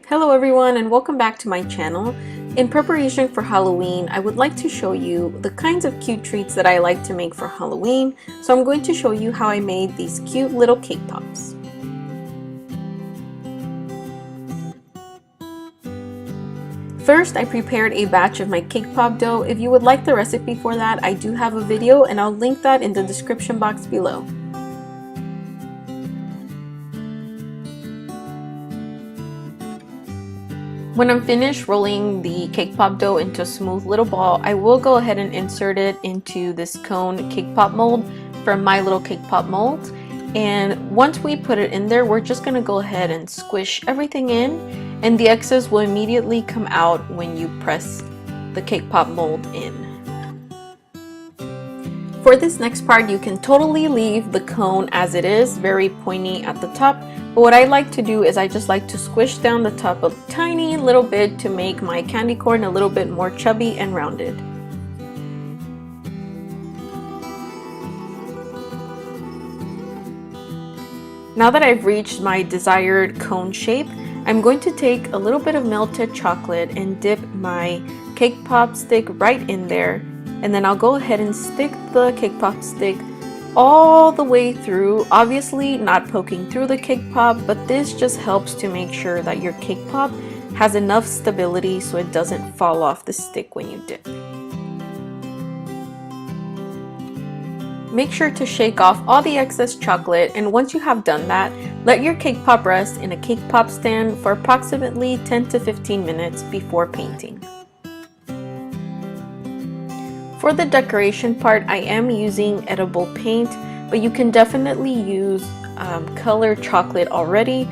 Hello everyone and welcome back to my channel. In preparation for Halloween, I would like to show you the kinds of cute treats that I like to make for Halloween. So I'm going to show you how I made these cute little cake pops. First, I prepared a batch of my cake pop dough. If you would like the recipe for that, I do have a video and I'll link that in the description box below. When I'm finished rolling the cake pop dough into a smooth little ball, I will go ahead and insert it into this cone cake pop mold from My Little Cake Pop molds. And once we put it in there, we're just going to go ahead and squish everything in, and the excess will immediately come out when you press the cake pop mold in. For this next part, you can totally leave the cone as it is, very pointy at the top. But what I like to do is I just like to squish down the top a tiny little bit to make my candy corn a little bit more chubby and rounded. Now that I've reached my desired cone shape, I'm going to take a little bit of melted chocolate and dip my cake pop stick right in there. And then I'll go ahead and stick the cake pop stick all the way through, obviously not poking through the cake pop, but this just helps to make sure that your cake pop has enough stability so it doesn't fall off the stick when you dip. Make sure to shake off all the excess chocolate, and once you have done that, let your cake pop rest in a cake pop stand for approximately 10 to 15 minutes before painting. For the decoration part, I am using edible paint, but you can definitely use colored chocolate already.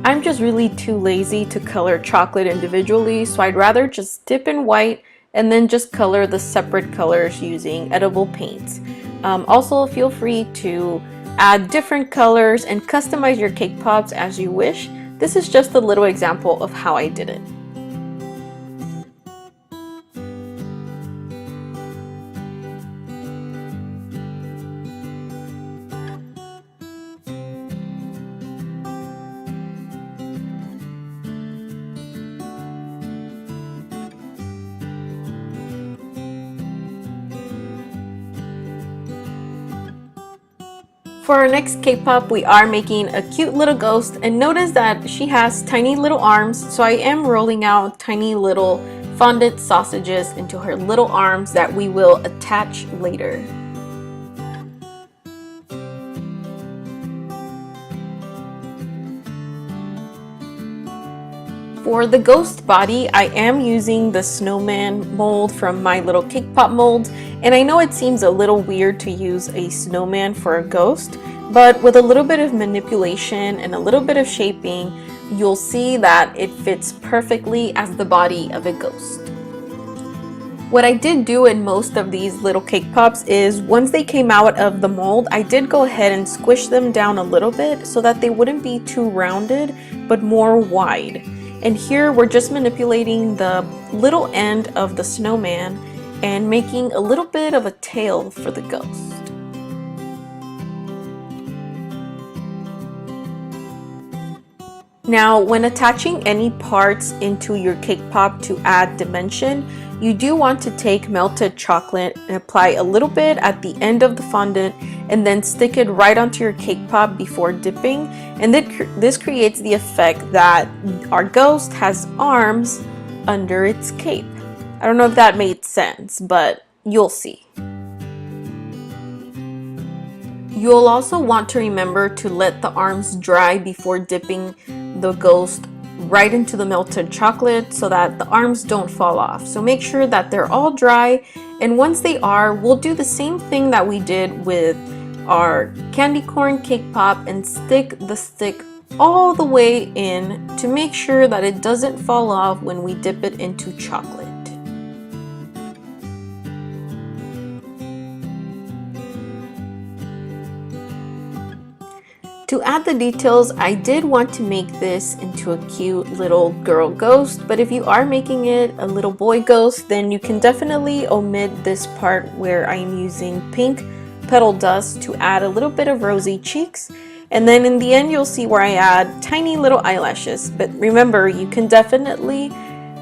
I'm just really too lazy to color chocolate individually, so I'd rather just dip in white and then just color the separate colors using edible paints. Also, feel free to add different colors and customize your cake pops as you wish. This is just a little example of how I did it. For our next cake pop, we are making a cute little ghost, and notice that she has tiny little arms, so I am rolling out tiny little fondant sausages into her little arms that we will attach later. For the ghost body, I am using the snowman mold from My Little Cake Pop molds, and I know it seems a little weird to use a snowman for a ghost, but with a little bit of manipulation and a little bit of shaping, you'll see that it fits perfectly as the body of a ghost. What I did do in most of these little cake pops is once they came out of the mold, I did go ahead and squish them down a little bit so that they wouldn't be too rounded but more wide. And here we're just manipulating the little end of the snowman and making a little bit of a tail for the ghost. Now, when attaching any parts into your cake pop to add dimension, you do want to take melted chocolate and apply a little bit at the end of the fondant and then stick it right onto your cake pop before dipping, and this creates the effect that our ghost has arms under its cape. I don't know if that made sense, but you'll see. You'll also want to remember to let the arms dry before dipping the ghost right into the melted chocolate so that the arms don't fall off. So make sure that they're all dry, and once they are, we'll do the same thing that we did with our candy corn cake pop and stick the stick all the way in to make sure that it doesn't fall off when we dip it into chocolate. To add the details, I did want to make this into a cute little girl ghost, but if you are making it a little boy ghost, then you can definitely omit this part where I'm using pink petal dust to add a little bit of rosy cheeks. And then in the end, you'll see where I add tiny little eyelashes. But remember, you can definitely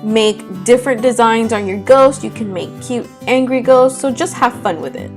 make different designs on your ghost. You can make cute angry ghosts, so just have fun with it.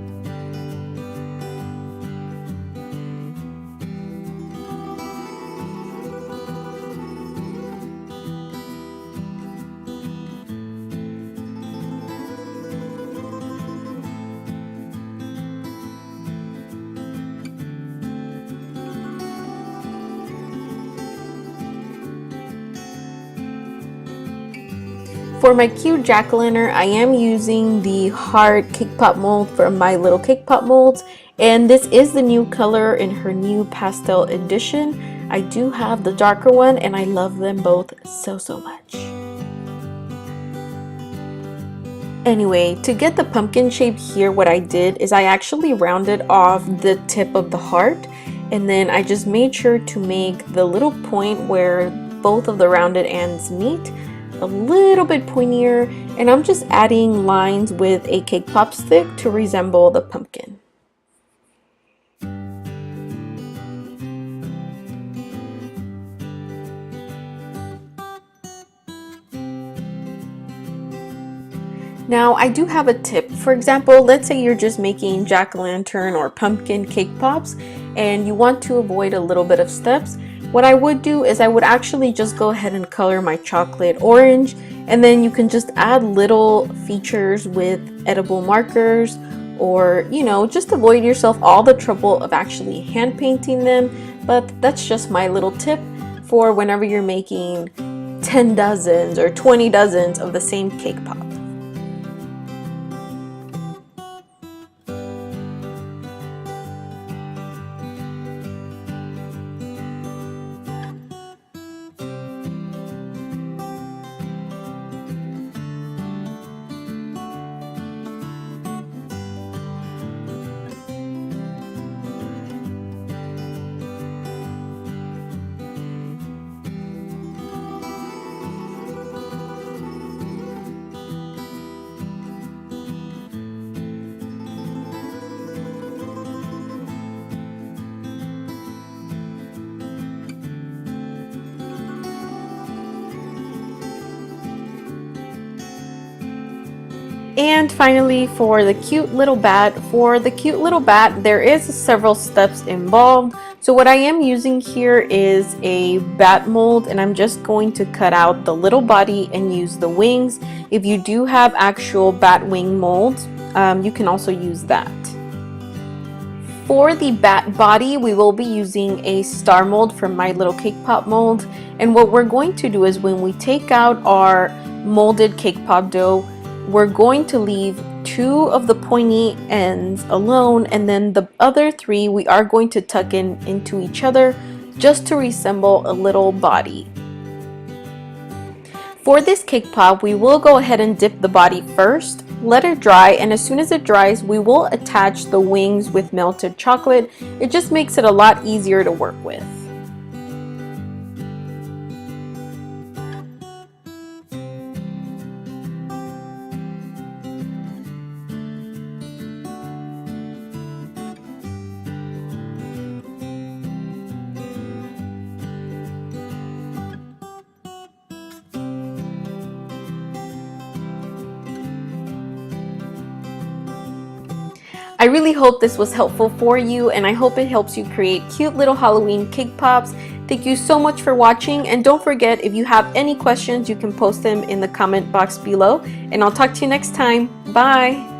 For my cute jack-o'-lantern, I am using the heart cake pop mold from My Little Cake Pop Molds, and this is the new color in her new pastel edition. I do have the darker one and I love them both so much. Anyway, to get the pumpkin shape here, what I did is I actually rounded off the tip of the heart, and then I just made sure to make the little point where both of the rounded ends meet a little bit pointier, and I'm just adding lines with a Cakepop stick to resemble the pumpkin. Now I do have a tip. For example, let's say you're just making jack-o'-lantern or pumpkin cake pops and you want to avoid a little bit of steps. What I would do is I would actually just go ahead and color my chocolate orange, and then you can just add little features with edible markers, or just avoid yourself all the trouble of actually hand painting them. But that's just my little tip for whenever you're making 10 dozens or 20 dozens of the same cake pop. And finally, for the cute little bat, there is several steps involved. So what I am using here is a bat mold, and I'm just going to cut out the little body and use the wings. If you do have actual bat wing molds, you can also use that. For the bat body, we will be using a star mold from My Little Cake Pop Mold. And what we're going to do is when we take out our molded cake pop dough, we're going to leave 2 of the pointy ends alone, and then the other 3 we are going to tuck into each other just to resemble a little body. For this cake pop, we will go ahead and dip the body first, let it dry, and as soon as it dries, we will attach the wings with melted chocolate. It just makes it a lot easier to work with. I really hope this was helpful for you, and I hope it helps you create cute little Halloween cake pops. Thank you so much for watching, and don't forget, if you have any questions, you can post them in the comment box below, and I'll talk to you next time. Bye!